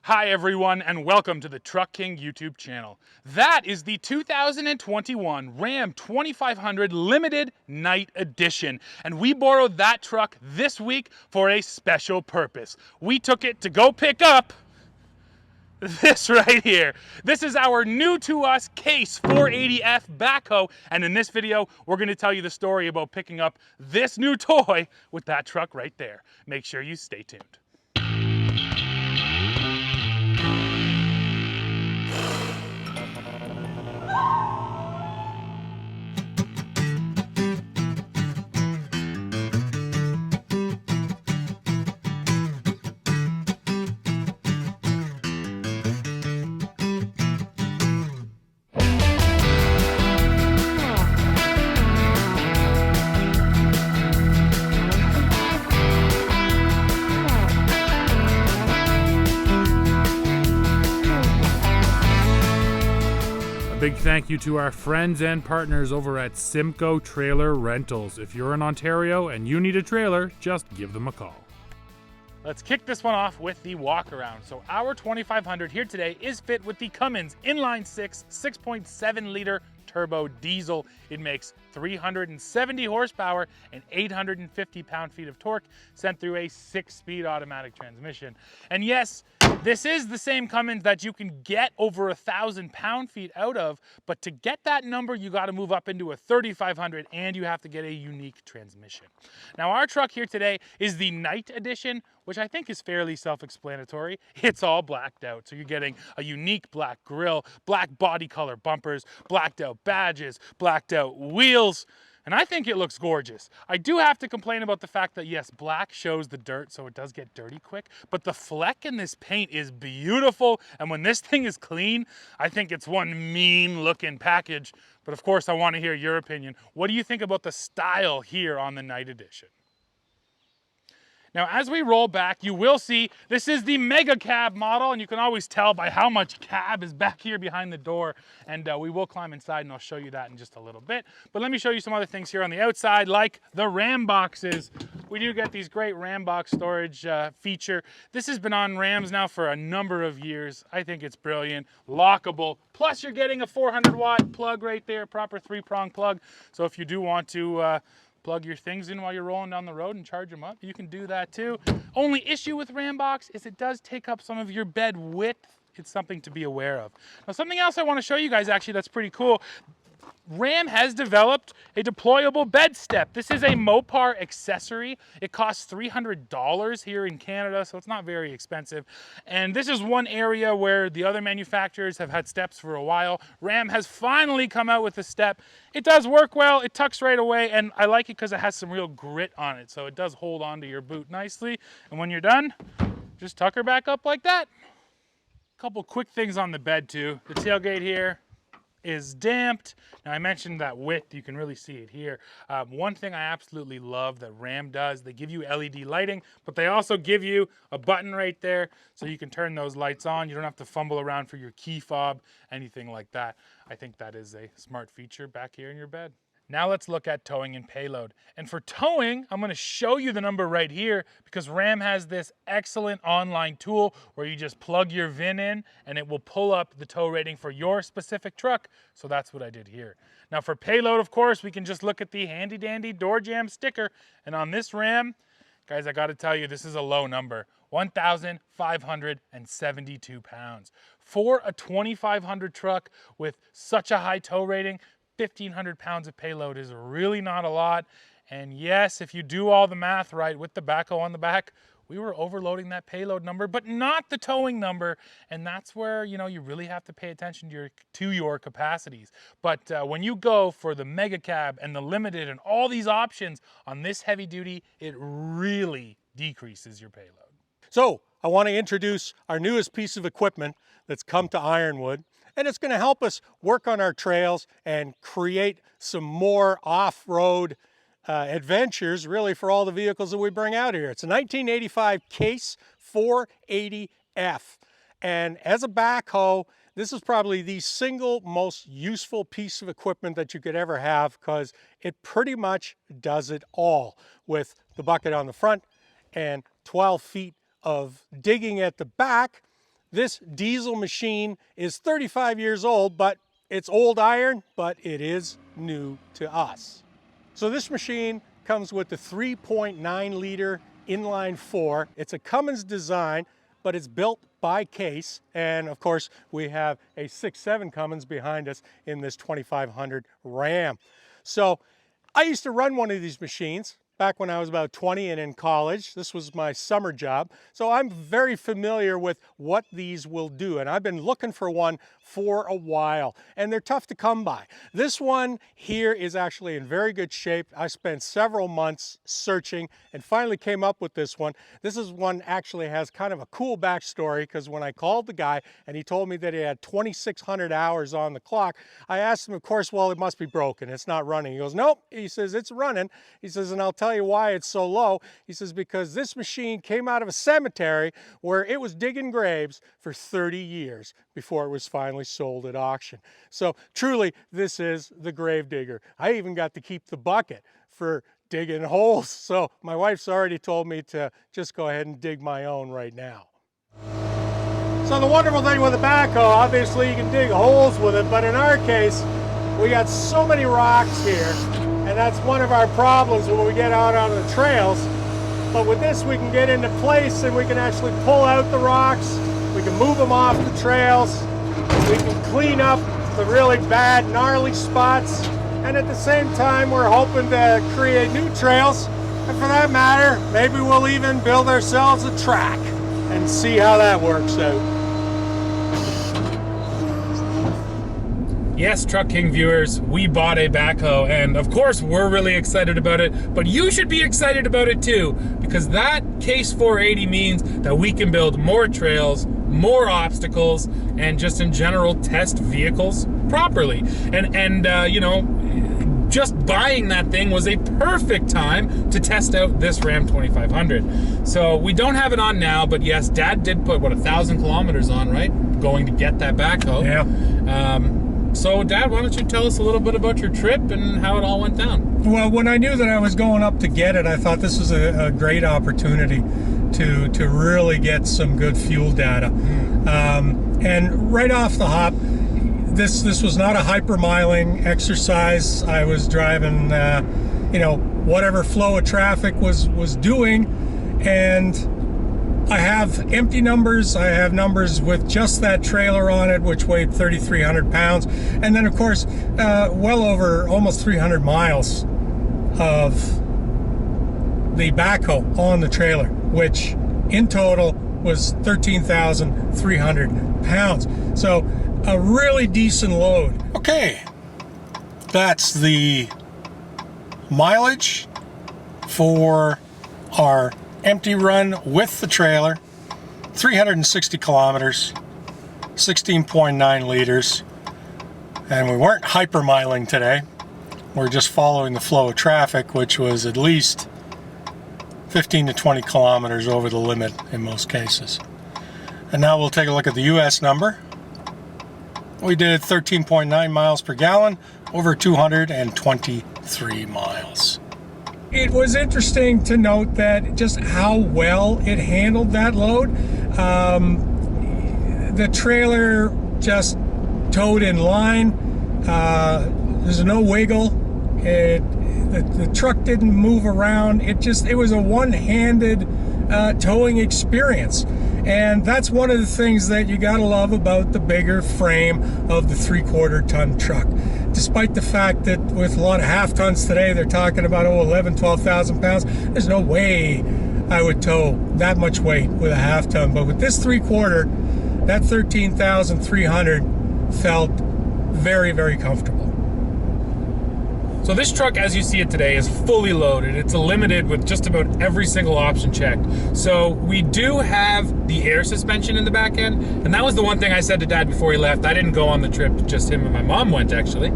Hi everyone and welcome to the Truck King YouTube channel. That is the 2021 Ram 2500 Limited Night Edition, and we borrowed that truck this week for a special purpose. We took it to go pick up this right here. This is our new to us Case 480F backhoe, and in this video we're going to tell you the story about picking up this new toy with that truck right there. Make sure you stay tuned. Big thank you to our friends and partners over at Simcoe Trailer Rentals. If you're in Ontario and you need a trailer, just give them a call. Let's kick this one off with the walk around. So our 2500 here today is fit with the Cummins inline 6.7 liter turbo diesel. It makes 370 horsepower and 850 pound-feet of torque sent through a 6-speed automatic transmission. And yes, this is the same Cummins that you can get over 1,000 pound-feet out of, but to get that number, you got to move up into a 3500 and you have to get a unique transmission. Now our truck here today is the Night Edition, which I think is fairly self-explanatory. It's all blacked out. So you're getting a unique black grille, black body color bumpers, blacked out badges, blacked out wheels, and I think it looks gorgeous. I do have to complain about the fact that yes, black shows the dirt, so it does get dirty quick, but the fleck in this paint is beautiful, and when this thing is clean, I think it's one mean looking package. But of course, I want to hear your opinion. What do you think about the style here on the Night Edition? Now, as we roll back, you will see this is the Mega Cab model, and you can always tell by how much cab is back here behind the door, and we will climb inside, and I'll show you that in just a little bit. But let me show you some other things here on the outside, like the Ram boxes. We do get these great Ram box storage feature. This has been on Rams now for a number of years. I think it's brilliant, lockable, plus you're getting a 400-watt plug right there, proper 3-prong plug. So if you do want to plug your things in while you're rolling down the road and charge them up, you can do that too. Only issue with Ram box is it does take up some of your bed width. It's something to be aware of. Now, something else I want to show you guys actually that's pretty cool. Ram has developed a deployable bed step. This is a Mopar accessory. It costs $300 here in Canada, so it's not very expensive. And this is one area where the other manufacturers have had steps for a while. Ram has finally come out with a step. It does work well, it tucks right away, and I like it because it has some real grit on it, so it does hold onto your boot nicely. And when you're done, just tuck her back up like that. A couple quick things on the bed too. The tailgate here is damped. Now I mentioned that width, you can really see it here. One thing I absolutely love that Ram does, they give you LED lighting, but they also give you a button right there so you can turn those lights on. You don't have to fumble around for your key fob, anything like that. I think that is a smart feature back here in your bed. Now let's look at towing and payload. And for towing, I'm going to show you the number right here because Ram has this excellent online tool where you just plug your VIN in and it will pull up the tow rating for your specific truck. So that's what I did here. Now for payload, of course, we can just look at the handy dandy door jam sticker. And on this Ram, guys, I got to tell you, this is a low number, 1,572 pounds. For a 2500 truck with such a high tow rating, 1,500 pounds of payload is really not a lot. And yes, if you do all the math right with the backhoe on the back, we were overloading that payload number, but not the towing number. And that's where, you know, you really have to pay attention to your capacities. But when you go for the Mega Cab and the Limited and all these options on this heavy duty, it really decreases your payload. So I want to introduce our newest piece of equipment that's come to Ironwood. And it's going to help us work on our trails and create some more off-road adventures, really, for all the vehicles that we bring out here. It's a 1985 Case 480F. And as a backhoe, this is probably the single most useful piece of equipment that you could ever have because it pretty much does it all with the bucket on the front and 12 feet of digging at the back. This diesel machine is 35 years old, but it's old iron, but it is new to us. So this machine comes with the 3.9 liter inline 4. It's a Cummins design, but it's built by Case. And of course, we have a 6.7 Cummins behind us in this 2500 Ram. So I used to run one of these machines back when I was about 20 and in college. This was my summer job. So I'm very familiar with what these will do. And I've been looking for one for a while, and they're tough to come by. This one here is actually in very good shape. I spent several months searching and finally came up with this one. This is one actually has kind of a cool backstory, because when I called the guy and he told me that he had 2,600 hours on the clock, I asked him, of course, well, it must be broken. It's not running. He goes, nope. He says, it's running. He says, and I'll tell you why it's so low. He says, because this machine came out of a cemetery where it was digging graves for 30 years before it was finally sold at auction. So truly, this is the grave digger. I even got to keep the bucket for digging holes. So my wife's already told me to just go ahead and dig my own right now. So the wonderful thing with a backhoe, obviously you can dig holes with it, but in our case, we got so many rocks here, and that's one of our problems when we get out on the trails. But with this, we can get into place and we can actually pull out the rocks. We can move them off the trails. We can clean up the really bad, gnarly spots. And at the same time, we're hoping to create new trails. And for that matter, maybe we'll even build ourselves a track and see how that works out. Yes, Truck King viewers, we bought a backhoe, and of course we're really excited about it, but you should be excited about it too, because that Case 480 means that we can build more trails, more obstacles, and just in general test vehicles properly. And you know, just buying that thing was a perfect time to test out this Ram 2500. So we don't have it on now, but yes, Dad did put, what, 1,000 kilometers on, right? Going to get that backhoe. Yeah. So, Dad, why don't you tell us a little bit about your trip and how it all went down? Well, when I knew that I was going up to get it, I thought this was a great opportunity to really get some good fuel data. And right off the hop, this was not a hypermiling exercise. I was driving, you know, whatever flow of traffic was doing, and I have empty numbers. I have numbers with just that trailer on it, which weighed 3,300 pounds. And then, of course, well over almost 300 miles of the backhoe on the trailer, which in total was 13,300 pounds. So a really decent load. Okay, that's the mileage for our empty run with the trailer. 360 kilometers, 16.9 liters, and we weren't hypermiling today. We're just following the flow of traffic, which was at least 15 to 20 kilometers over the limit in most cases. And now we'll take a look at the US number. We did 13.9 miles per gallon over 223 miles. It was interesting to note that just how well it handled that load. The trailer just towed in line. There's no wiggle. The truck didn't move around. It was a one-handed towing experience. And that's one of the things that you gotta love about the bigger frame of the 3/4 ton truck. Despite the fact that with a lot of half tons today, they're talking about 11, 12,000 pounds. There's no way I would tow that much weight with a half ton. But with this 3/4, that 13,300 felt very, very comfortable. So this truck, as you see it today, is fully loaded. It's limited with just about every single option checked. So we do have the air suspension in the back end, and that was the one thing I said to Dad before he left. I didn't go on the trip, just him and my mom went, actually.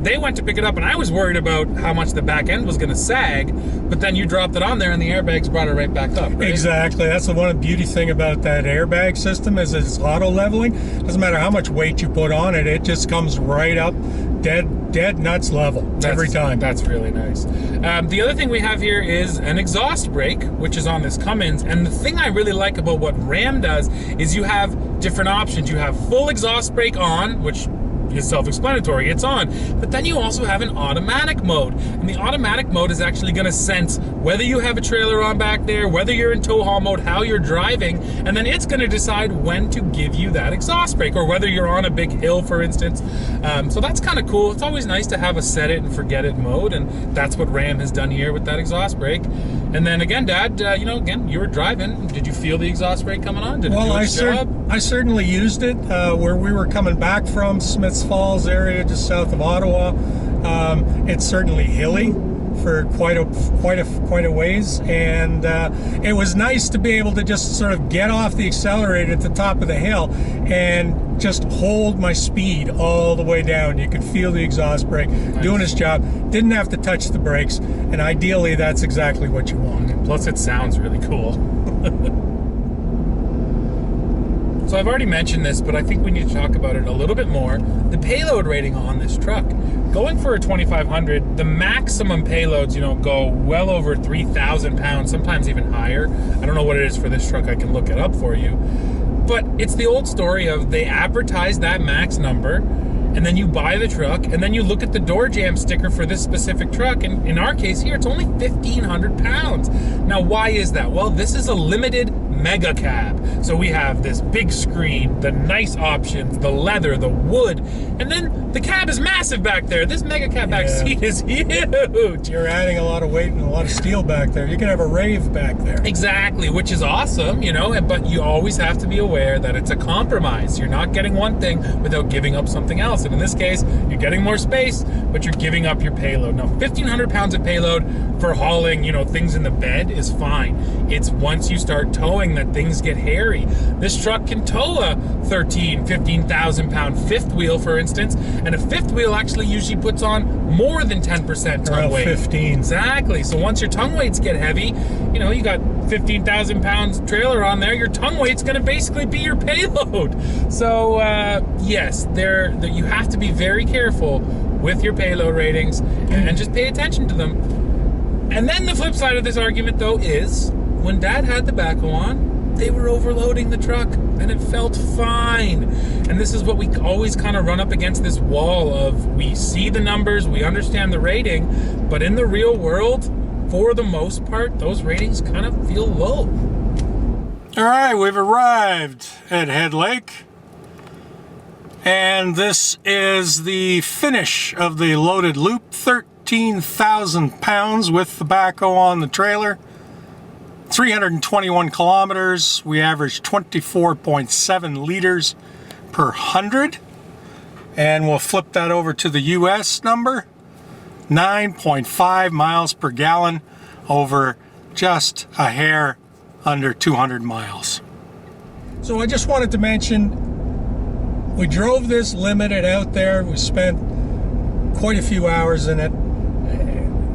they went to pick it up, and I was worried about how much the back end was going to sag, but then you dropped it on there, and the airbags brought it right back up, right? Exactly. That's the one beauty thing about that airbag system is it's auto leveling. Doesn't matter how much weight you put on it, it just comes right up dead nuts level every time. That's really nice. The other thing we have here is an exhaust brake, which is on this Cummins, and the thing I really like about what Ram does is you have different options. You have full exhaust brake on, which is self-explanatory, it's on, but then you also have an automatic mode, and the automatic mode is actually going to sense whether you have a trailer on back there, whether you're in tow haul mode, how you're driving, and then it's going to decide when to give you that exhaust brake, or whether you're on a big hill, for instance. So that's kind of cool. It's always nice to have a set it and forget it mode, and that's what Ram has done here with that exhaust brake. And then again, Dad, you know, again, you were driving. Did you feel the exhaust brake coming on? Did it do its job? I certainly used it where we were coming back from Smiths Falls area, just south of Ottawa. It's certainly hilly for quite a ways, and it was nice to be able to just sort of get off the accelerator at the top of the hill and just hold my speed all the way down. You could feel the exhaust brake doing its job. Didn't have to touch the brakes, and ideally that's exactly what you want. Plus it sounds really cool. So I've already mentioned this, but I think we need to talk about it a little bit more. The payload rating on this truck. Going for a 2500, the maximum payloads, you know, go well over 3,000 pounds, sometimes even higher. I don't know what it is for this truck. I can look it up for you. But it's the old story of they advertise that max number, and then you buy the truck, and then you look at the door jam sticker for this specific truck, and in our case here, it's only 1,500 pounds. Now, why is that? Well, this is a limited mega cab. So we have this big screen, the nice options, the leather, the wood, and then the cab is massive back there. This mega cab back seat is huge. You're adding a lot of weight and a lot of steel back there. You can have a rave back there. Exactly, which is awesome, you know, but you always have to be aware that it's a compromise. You're not getting one thing without giving up something else. And in this case, you're getting more space, but you're giving up your payload. Now, 1,500 pounds of payload for hauling, you know, things in the bed is fine. It's once you start towing that things get hairy. This truck can tow a 15,000 pound fifth wheel, for instance, and a fifth wheel actually usually puts on more than 10% tongue weight. 15. Exactly. So once your tongue weights get heavy, you know, you got 15,000 pounds trailer on there, your tongue weight's going to basically be your payload. So yes, you have to be very careful with your payload ratings and just pay attention to them. And then the flip side of this argument, though, is when Dad had the backhoe on, they were overloading the truck, and it felt fine. And this is what we always kind of run up against, this wall of we see the numbers, we understand the rating, but in the real world, for the most part, those ratings kind of feel low. All right, we've arrived at Head Lake, and this is the finish of the loaded loop. 13,000 pounds with the backhoe on the trailer. 321 kilometers. We averaged 24.7 liters per 100. And we'll flip that over to the US number. 9.5 miles per gallon over just a hair under 200 miles. So I just wanted to mention, we drove this limited out there. We spent quite a few hours in it.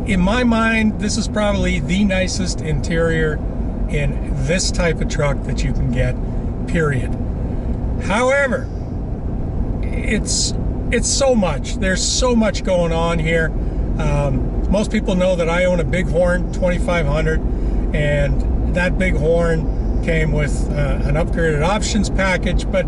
In my mind, this is probably the nicest interior in this type of truck that you can get, period. However, it's so much. There's so much going on here. Most people know that I own a Bighorn 2500, and that Bighorn came with an upgraded options package, but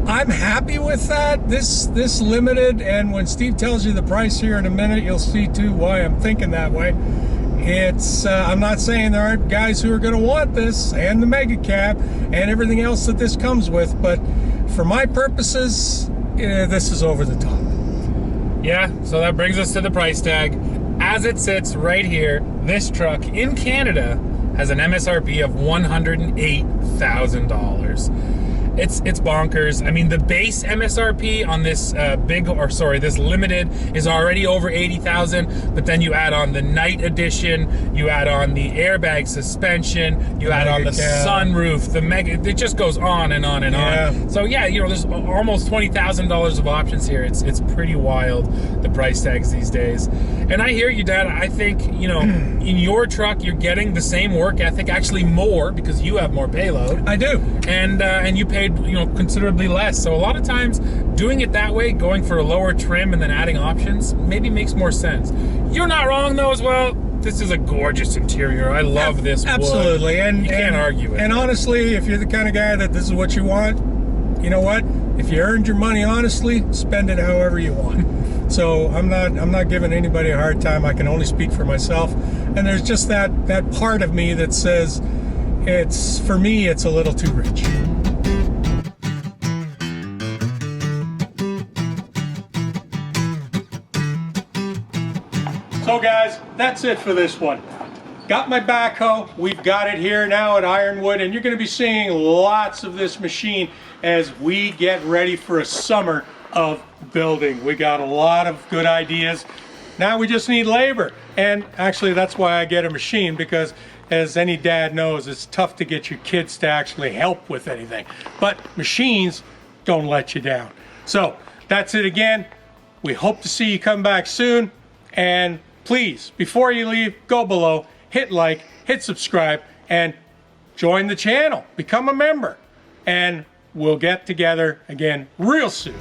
I'm happy with that. This limited, and when Steve tells you the price here in a minute, you'll see too why I'm thinking that way. I'm not saying there aren't guys who are going to want this and the mega cab and everything else that this comes with, but for my purposes, this is over the top. Yeah, so that brings us to the price tag. As it sits right here, this truck in Canada has an MSRP of $108,000. It's bonkers. I mean, the base MSRP on this this limited is already over 80,000, but then you add on the night edition, you add on the airbag suspension, you add on the sunroof, the mega, it just goes on and on and on. So yeah, you know, there's almost $20,000 of options here. It's pretty wild, the price tags these days. And I hear you, Dad. I think, you know, in your truck, you're getting the same work ethic, actually more, because you have more payload. I do. And you paid, you know, considerably less. So a lot of times doing it that way, going for a lower trim and then adding options, maybe makes more sense. You're not wrong though as well. This is a gorgeous interior. I love this wood. Absolutely. And you can't argue with it. And honestly, if you're the kind of guy that this is what you want, you know what? If you earned your money honestly, spend it however you want. So I'm not giving anybody a hard time. I can only speak for myself. And there's just that part of me that says for me it's a little too rich. So guys, that's it for this one. Got my backhoe, we've got it here now at Ironwood, and you're going to be seeing lots of this machine as we get ready for a summer of building. We got a lot of good ideas. Now we just need labor, and actually that's why I get a machine, because as any dad knows, it's tough to get your kids to actually help with anything. But machines don't let you down. So that's it again. We hope to see you come back soon, and please, before you leave, go below, hit like, hit subscribe, and join the channel. Become a member. And we'll get together again real soon.